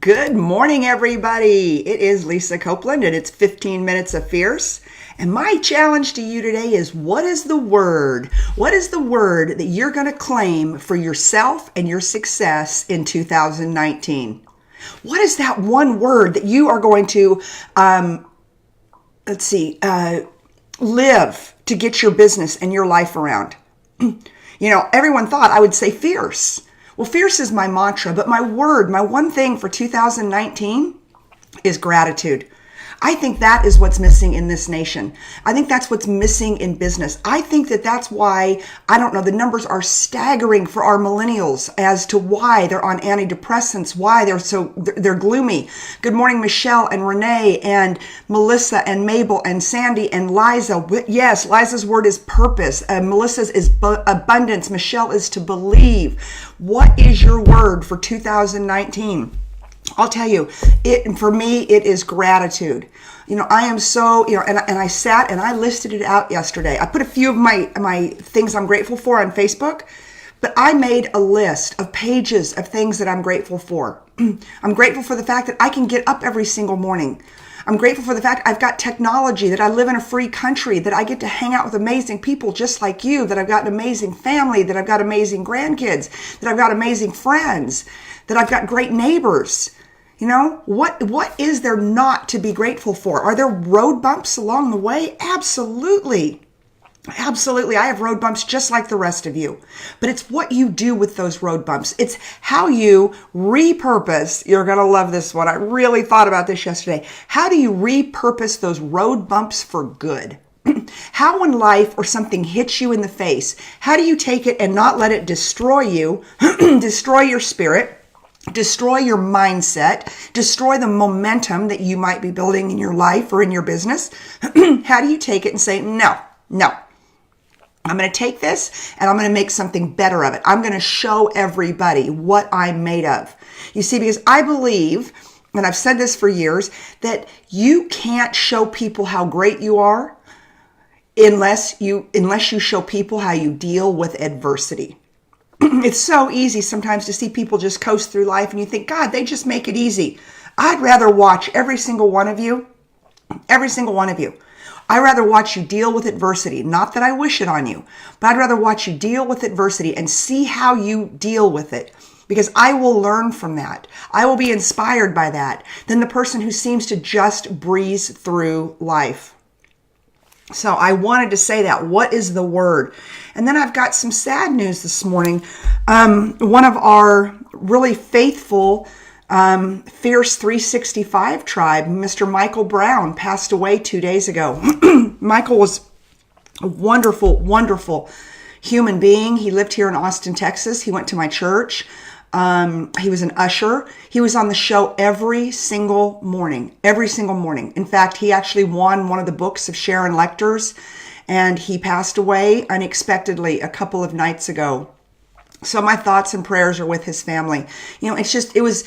Good morning, everybody. It is Lisa Copeland, and it's 15 Minutes of Fierce. And my challenge to you today is, what is the word? What is the word that you're going to claim for yourself and your success in 2019? What is that one word that you are going to, live to get your business and your life around? Everyone thought I would say fierce. Well, fierce is my mantra, but my one thing for 2019 is gratitude. I think that is what's missing in this nation. I think that's what's missing in business. I think that's why, the numbers are staggering for our millennials as to why they're on antidepressants, why they're gloomy. Good morning, Michelle and Renee and Melissa and Mabel and Sandy and Liza. Yes, Liza's word is purpose. Melissa's is abundance. Michelle is to believe. What is your word for 2019? I'll tell you, for me, it is gratitude. I am so, and I sat and I listed it out yesterday. I put a few of my things I'm grateful for on Facebook, but I made a list of pages of things that I'm grateful for. I'm grateful for the fact that I can get up every single morning. I'm grateful for the fact I've got technology, that I live in a free country, that I get to hang out with amazing people just like you, that I've got an amazing family, that I've got amazing grandkids, that I've got amazing friends, that I've got great neighbors. What is there not to be grateful for? Are there road bumps along the way? Absolutely. Absolutely. I have road bumps just like the rest of you. But it's what you do with those road bumps. It's how you repurpose. You're going to love this one. I really thought about this yesterday. How do you repurpose those road bumps for good? How, when life or something hits you in the face, how do you take it and not let it destroy you, destroy your spirit, destroy your mindset, destroy the momentum that you might be building in your life or in your business? How do you take it and say, no, I'm going to take this and I'm going to make something better of it. I'm going to show everybody what I'm made of. You see, because I believe, and I've said this for years, that you can't show people how great you are unless you show people how you deal with adversity. It's so easy sometimes to see people just coast through life and you think, God, they just make it easy. I'd rather watch every single one of you. I'd rather watch you deal with adversity. Not that I wish it on you, but I'd rather watch you deal with adversity and see how you deal with it, because I will learn from that. I will be inspired by that than the person who seems to just breeze through life. So I wanted to say that. What is the word? And then I've got some sad news this morning. One of our really faithful Fierce 365 tribe, Mr. Michael Brown, passed away 2 days ago. Michael was a wonderful, wonderful human being. He lived here in Austin, Texas. He went to my church. He was an usher. He was on the show every single morning. In fact, he actually won one of the books of Sharon Lecter's, and he passed away unexpectedly a couple of nights ago. So my thoughts and prayers are with his family. It was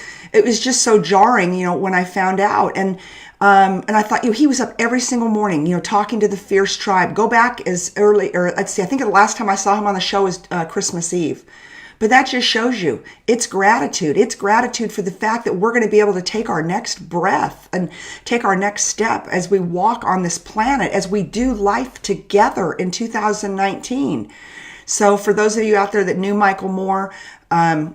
just so jarring, when I found out. And I thought, he was up every single morning, talking to the Fierce tribe. Go back as early, or let's see, I think the last time I saw him on the show was Christmas Eve. But that just shows you, it's gratitude. It's gratitude for the fact that we're going to be able to take our next breath and take our next step as we walk on this planet, as we do life together in 2019. So for those of you out there that knew Michael Moore, Michael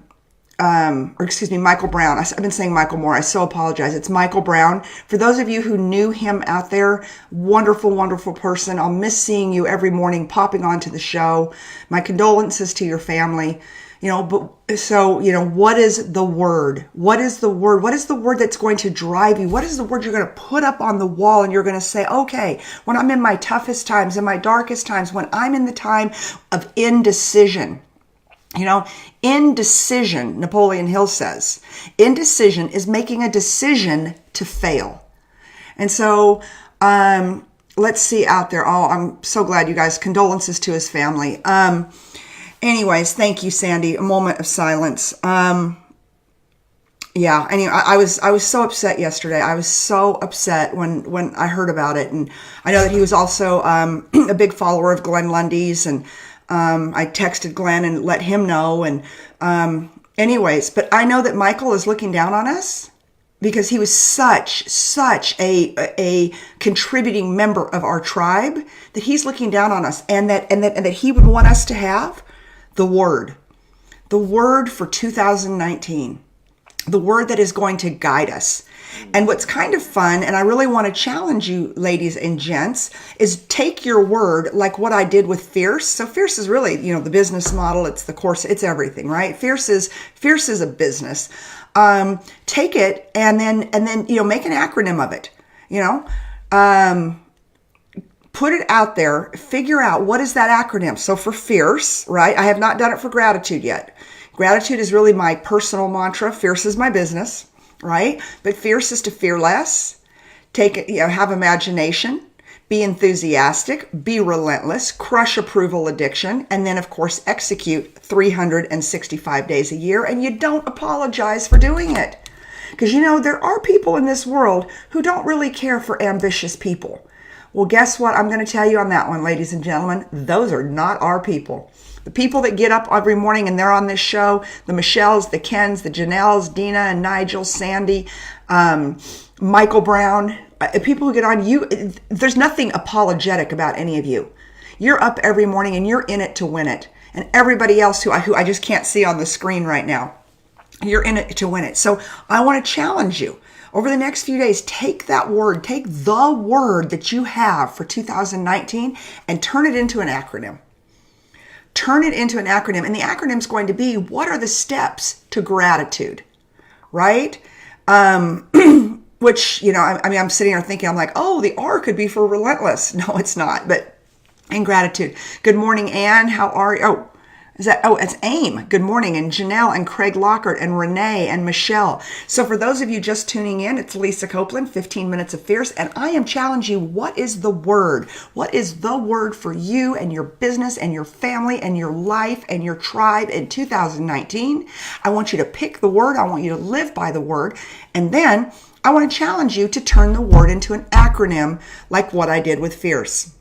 Brown. I've been saying Michael Moore. I so apologize. It's Michael Brown. For those of you who knew him out there, wonderful, wonderful person. I'll miss seeing you every morning popping onto the show. My condolences to your family. What is the word? What is the word? What is the word that's going to drive you? What is the word you're going to put up on the wall and you're going to say, okay, when I'm in my toughest times, in my darkest times, when I'm in the time of indecision, indecision, Napoleon Hill says, indecision is making a decision to fail. And so, let's see out there. Oh, I'm so glad, you guys. Condolences to his family. Anyways, thank you, Sandy. A moment of silence. Anyway, I was so upset yesterday. I was so upset when I heard about it. And I know that he was also a big follower of Glenn Lundy's, and I texted Glenn and let him know. And anyways, but I know that Michael is looking down on us. because he was such a contributing member of our tribe, that he's looking down on us, and that he would want us to have the word for 2019, the word that is going to guide us. And what's kind of fun, and I really want to challenge you, ladies and gents, is take your word, like what I did with Fierce. So Fierce is really, the business model. It's the course. It's everything, right? Fierce is a business. Take it and then make an acronym of it. Put it out there. Figure out what is that acronym. So for Fierce, right? I have not done it for gratitude yet. Gratitude is really my personal mantra. Fierce is my business. Right? But fierce is to fear less, have imagination, be enthusiastic, be relentless, crush approval addiction, and then of course execute 365 days a year. And you don't apologize for doing it. Because there are people in this world who don't really care for ambitious people. Well, guess what? I'm going to tell you on that one, ladies and gentlemen, those are not our people. The people that get up every morning and they're on this show, the Michelles, the Kens, the Janelles, Dina and Nigel, Sandy, Michael Brown, people who get on there's nothing apologetic about any of you. You're up every morning and you're in it to win it. And everybody else who I just can't see on the screen right now, you're in it to win it. So I want to challenge you. Over the next few days, take that word, take the word that you have for 2019 and turn it into an acronym. Turn it into an acronym. And the acronym is going to be, what are the steps to gratitude? Right? Which, I'm sitting here thinking, I'm like, oh, the R could be for relentless. No, it's not. But in gratitude. Good morning, Anne. How are you? It's AIM. Good morning. And Janelle and Craig Lockhart and Renee and Michelle. So for those of you just tuning in, it's Lisa Copeland, 15 Minutes of Fierce. And I am challenging you, what is the word? What is the word for you and your business and your family and your life and your tribe in 2019? I want you to pick the word. I want you to live by the word. And then I want to challenge you to turn the word into an acronym like what I did with Fierce.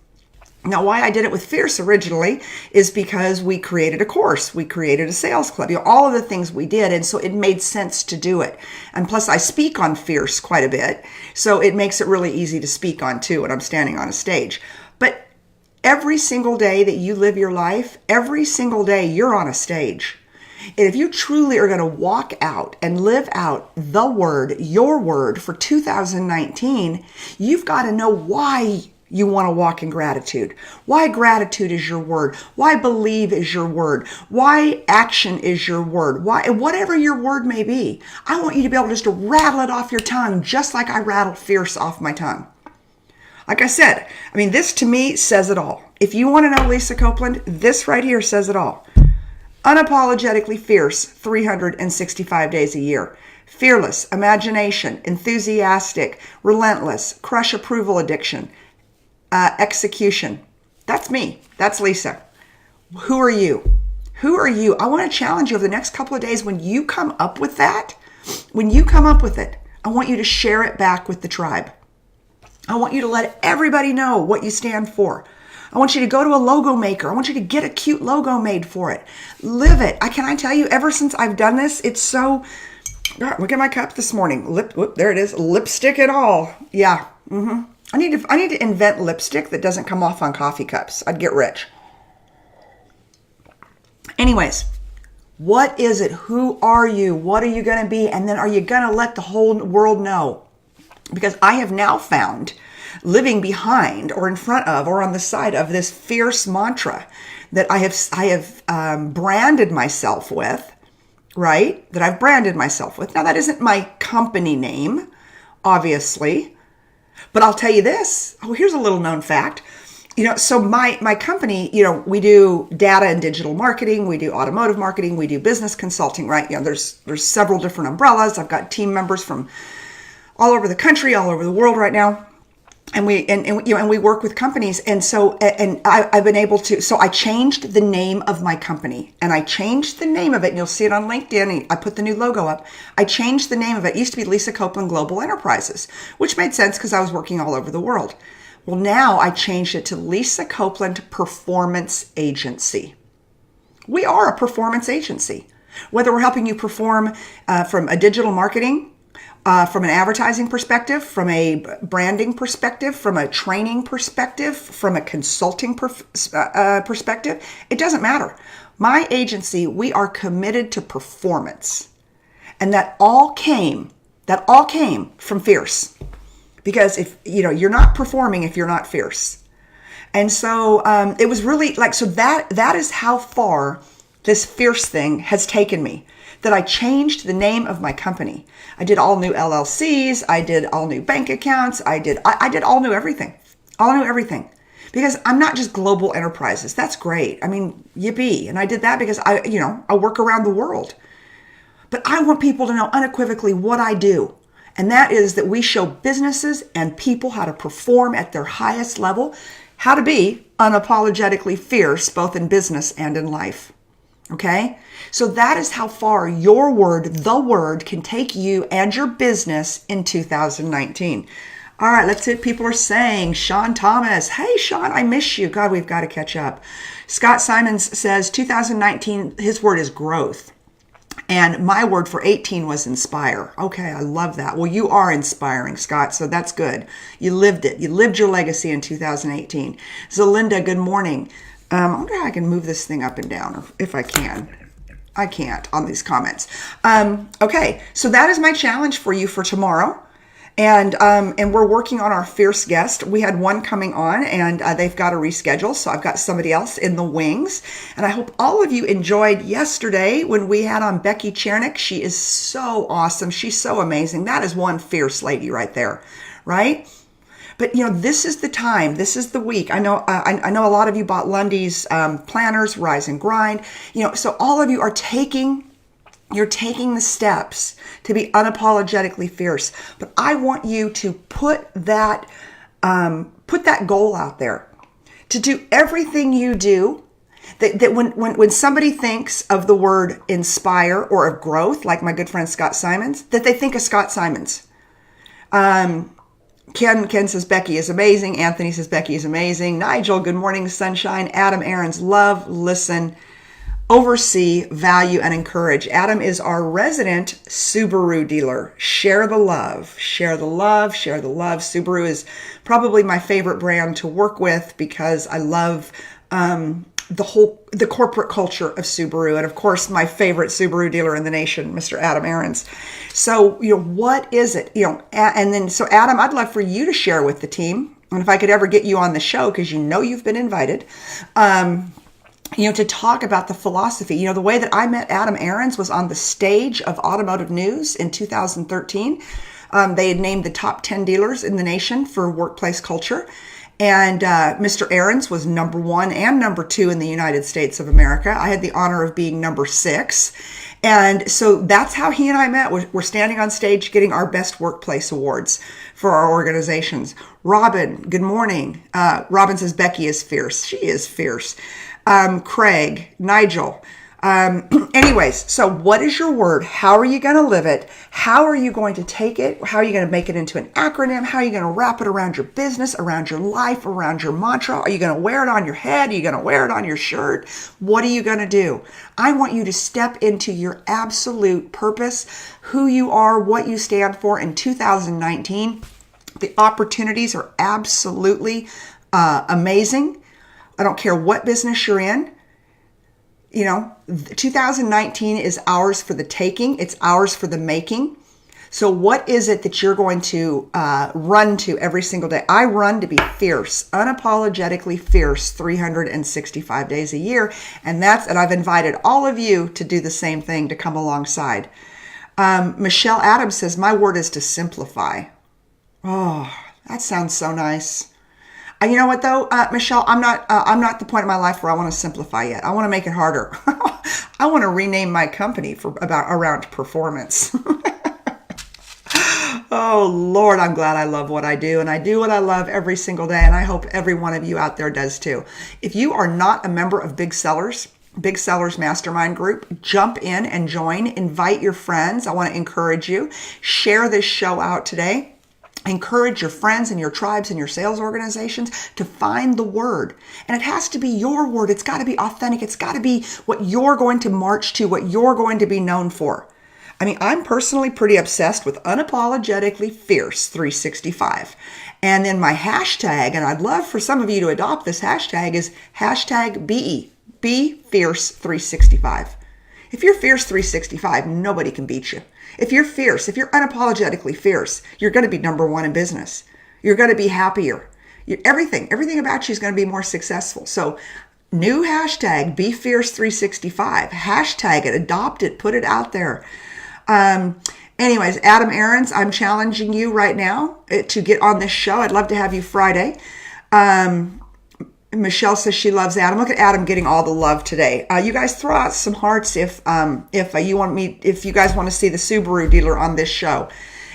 Now, why I did it with Fierce originally is because we created a course, we created a sales club, all of the things we did. And so it made sense to do it. And plus I speak on Fierce quite a bit. So it makes it really easy to speak on too when I'm standing on a stage. But every single day that you live your life, every single day you're on a stage. And if you truly are going to walk out and live out the word, your word for 2019, you've got to know why you want to walk in gratitude. Why gratitude is your word. Why believe is your word. Why action is your word. Why, whatever your word may be, I want you to be able just to rattle it off your tongue, just like I rattled Fierce off my tongue. Like I said, this to me says it all. If you want to know Lisa Copeland, this right here says it all. Unapologetically fierce, 365 days a year. Fearless, imagination, enthusiastic, relentless, crush approval addiction, execution. That's me. That's Lisa. Who are you? Who are you? I want to challenge you over the next couple of days. When you come up with that, I want you to share it back with the tribe. I want you to let everybody know what you stand for. I want you to go to a logo maker. I want you to get a cute logo made for it. Live it. Can I tell you, ever since I've done this, it's so, look at my cup this morning. There it is. Lipstick and all. Yeah. I need to invent lipstick that doesn't come off on coffee cups. I'd get rich. Anyways, what is it? Who are you? What are you going to be? And then are you going to let the whole world know? Because I have now found, living behind or in front of or on the side of this fierce mantra that I have branded myself with, right? That I've branded myself with. Now, that isn't my company name, obviously. But I'll tell you this. Oh, here's a little known fact. So my company, we do data and digital marketing. We do automotive marketing. We do business consulting, right? There's several different umbrellas. I've got team members from all over the country, all over the world right now. And we work with companies. And so, I've been able to, so I changed the name of my company, and I changed the name of it. And you'll see it on LinkedIn. I put the new logo up. I changed the name of it. It used to be Lisa Copeland Global Enterprises, which made sense because I was working all over the world. Well, now I changed it to Lisa Copeland Performance Agency. We are a performance agency. Whether we're helping you perform from a digital marketing, from an advertising perspective, from a branding perspective, from a training perspective, from a consulting perspective. It doesn't matter. My agency, we are committed to performance. And that all came from fierce. Because if you're not performing if you're not fierce. And so it was really so that is how far this fierce thing has taken me, that I changed the name of my company. I did all new LLCs. I did all new bank accounts. I did all new everything, because I'm not just global enterprises. That's great. I mean, yippee. And I did that because I work around the world, but I want people to know unequivocally what I do. And that is that we show businesses and people how to perform at their highest level, how to be unapologetically fierce, both in business and in life. Okay? So that is how far your word, the word, can take you and your business in 2019. All right, let's see what people are saying. Sean Thomas. Hey, Sean, I miss you. God, we've got to catch up. Scott Simons says 2019, his word is growth. And my word for 18 was inspire. Okay, I love that. Well, you are inspiring, Scott, so that's good. You lived it. You lived your legacy in 2018. Zelinda, good morning. I wonder how I can move this thing up and down, if I can. I can't on these comments. Okay, so that is my challenge for you for tomorrow. And we're working on our fierce guest. We had one coming on, and they've got to reschedule. So I've got somebody else in the wings. And I hope all of you enjoyed yesterday when we had on Becky Chernick. She is so awesome. She's so amazing. That is one fierce lady right there, right? But this is the time. This is the week. I know. I know a lot of you bought Lundy's planners, Rise and Grind. So all of you are You're taking the steps to be unapologetically fierce. But I want you to put that goal out there, to do everything you do. That when somebody thinks of the word inspire or of growth, like my good friend Scott Simons, that they think of Scott Simons. Ken says Becky is amazing. Anthony says Becky is amazing. Nigel, good morning, sunshine. Adam Aarons, love, listen, oversee, value, and encourage. Adam is our resident Subaru dealer. Share the love, share the love, share the love. Subaru is probably my favorite brand to work with because I love the corporate culture of Subaru. And of course, my favorite Subaru dealer in the nation, Mr. Adam Aarons. So, what is it? So Adam, I'd love for you to share with the team. And if I could ever get you on the show, because you've been invited, to talk about the philosophy. The way that I met Adam Aarons was on the stage of Automotive News in 2013. They had named the top 10 dealers in the nation for workplace culture. And Mr. Aarons was number 1 and number 2 in the United States of America. I had the honor of being number 6. And so that's how he and I met. We're standing on stage getting our best workplace awards for our organizations. Robin, good morning. Robin says Becky is fierce. She is fierce. Craig, Nigel. Anyways, so what is your word? How are you going to live it? How are you going to take it? How are you going to make it into an acronym? How are you going to wrap it around your business, around your life, around your mantra? Are you going to wear it on your head? Are you going to wear it on your shirt? What are you going to do? I want you to step into your absolute purpose, who you are, what you stand for in 2019. The opportunities are absolutely amazing. I don't care what business you're in. 2019 is ours for the taking. It's ours for the making. So what is it that you're going to run to every single day? I run to be fierce, unapologetically fierce, 365 days a year. And I've invited all of you to do the same thing, to come alongside. Michelle Adams says, my word is to simplify. Oh, that sounds so nice. You know what though, Michelle, I'm not at the point in my life where I want to simplify yet. I want to make it harder. I want to rename my company around performance. Oh Lord, I'm glad I love what I do, and I do what I love every single day, and I hope every one of you out there does too. If you are not a member of Big Sellers Mastermind Group, jump in and join. Invite your friends. I want to encourage you. Share this show out today. Encourage your friends and your tribes and your sales organizations to find the word. And it has to be your word. It's got to be authentic. It's got to be what you're going to march to, what you're going to be known for. I mean, I'm personally pretty obsessed with unapologetically fierce 365. And then my hashtag, and I'd love for some of you to adopt this hashtag, is hashtag BE, Be Fierce 365. If you're fierce 365, nobody can beat you. If you're fierce, if you're unapologetically fierce, you're going to be number one in business. You're going to be happier. Everything about you is going to be more successful. So new hashtag, Be Fierce 365. Hashtag it, adopt it, put it out there. Anyways, Adam Aarons, I'm challenging you right now to get on this show. I'd love to have you Friday. Michelle says she loves Adam. Look at Adam getting all the love today. You guys throw out some hearts if you guys want to see the Subaru dealer on this show.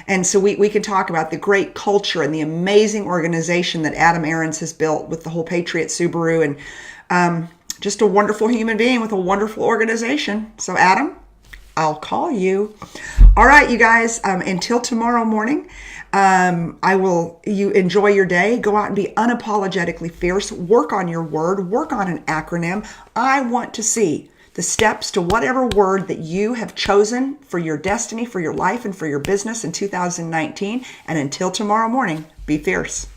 And so we can talk about the great culture and the amazing organization that Adam Aarons has built with the whole Patriot Subaru, and just a wonderful human being with a wonderful organization. So Adam, I'll call you. All right, you guys, until tomorrow morning, you enjoy your day. Go out and be unapologetically fierce. Work on your word. Work on an acronym. I want to see the steps to whatever word that you have chosen for your destiny, for your life, and for your business in 2019. And until tomorrow morning, be fierce.